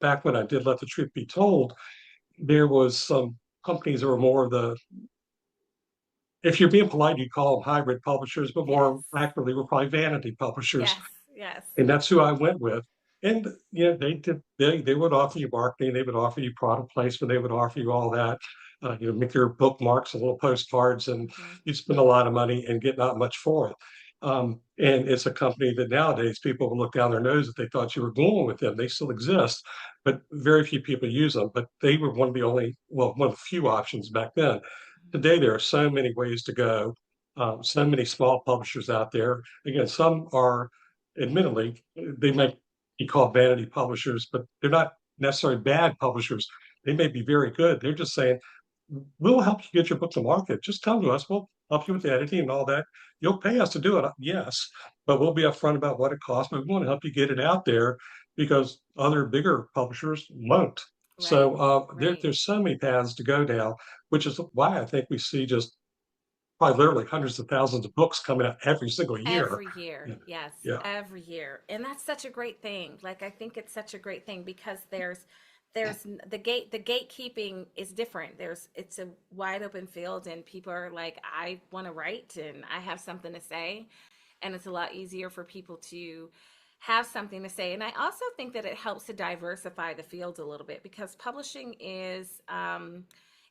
back when I did Let the Truth Be Told, there was some companies that were more of the, if you're being polite, you call them hybrid publishers, but more Yes. accurately, were probably vanity publishers. Yes. Yes. And that's who I went with. And they would offer you marketing, they would offer you product placement, they would offer you all that. Make your bookmarks and little postcards, and Hmm. you spend a lot of money and get not much for it. And it's a company that nowadays people will look down their nose if they thought you were going with them. They still exist, but very few people use them. But they were one of the only, well, one of the few options back then. Today, there are so many ways to go, so many small publishers out there. Again, some are, admittedly, they might be called vanity publishers, but they're not necessarily bad publishers. They may be very good. They're just saying, we'll help you get your book to market. Just come to us. We'll help you with the editing and all that. You'll pay us to do it, yes, but we'll be upfront about what it costs. But we want to help you get it out there because other bigger publishers won't. Right. So Right. there's so many paths to go down, which is why I think we see just probably literally hundreds of thousands of books coming out every single year. Every year, Yeah, yes, yeah. every year. And that's such a great thing. Like I think it's such a great thing because the gatekeeping is different. It's a wide open field and people are like, I want to write and I have something to say. And it's a lot easier for people to have something to say. And I also think that it helps to diversify the field a little bit because publishing is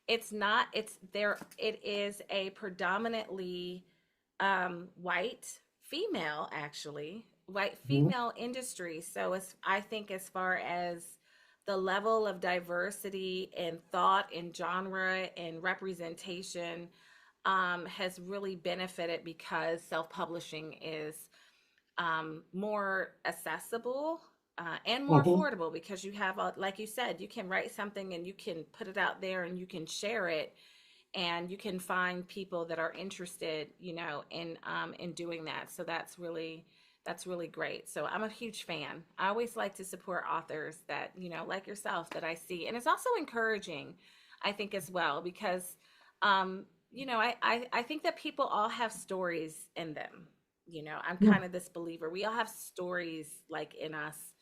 it's not it's there it is a predominantly white female, actually white Mhm. female industry. So as I think as far as the level of diversity and thought and genre and representation has really benefited because self-publishing is more accessible and more Mhm. affordable because you have like you said, you can write something and you can put it out there and you can share it and you can find people that are interested, in doing that. So that's really great. So I'm a huge fan. I always like to support authors that, like yourself, that I see. And it's also encouraging, I think, as well, because I think that people all have stories in them. I'm Yeah. kind of this believer. We all have stories like in us.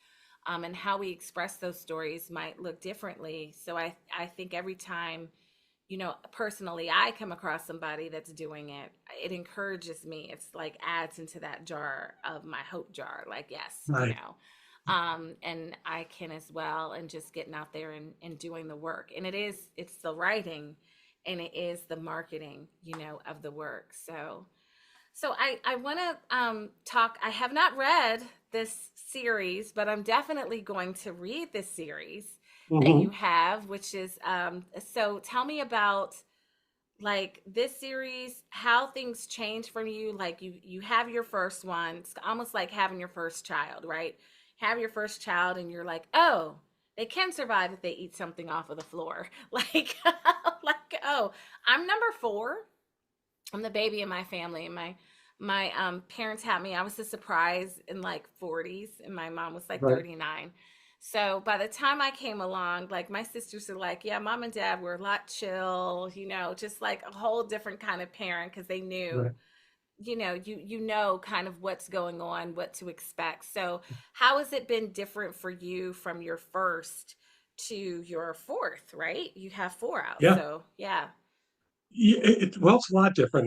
And how we express those stories might look differently. So I think every time, personally, I come across somebody that's doing it, it encourages me. It's like adds into that jar of my hope jar. Like, yes, Right. and I can as well, and just getting out there and doing the work. And it's the writing and it is the marketing, of the work. So I want to talk. I have not read this series, but I'm definitely going to read this series that you Mhm. have, which is so tell me about like this series, how things change from you. Like you have your first one. It's almost like having your first child, right? Have your first child and you're like, "Oh, they can survive if they eat something off of the floor." Like like, "Oh, I'm number 4. I'm the baby in my family, and my parents had me. I was a surprise in like 40s, and my mom was like Right. 39. So by the time I came along, like my sisters are like, yeah, mom and dad were a lot chill, just like a whole different kind of parent because they knew, Right. you know kind of what's going on, what to expect. So how has it been different for you from your first to your fourth, right? You have 4 out. Yeah. So yeah. Well, it's a lot different.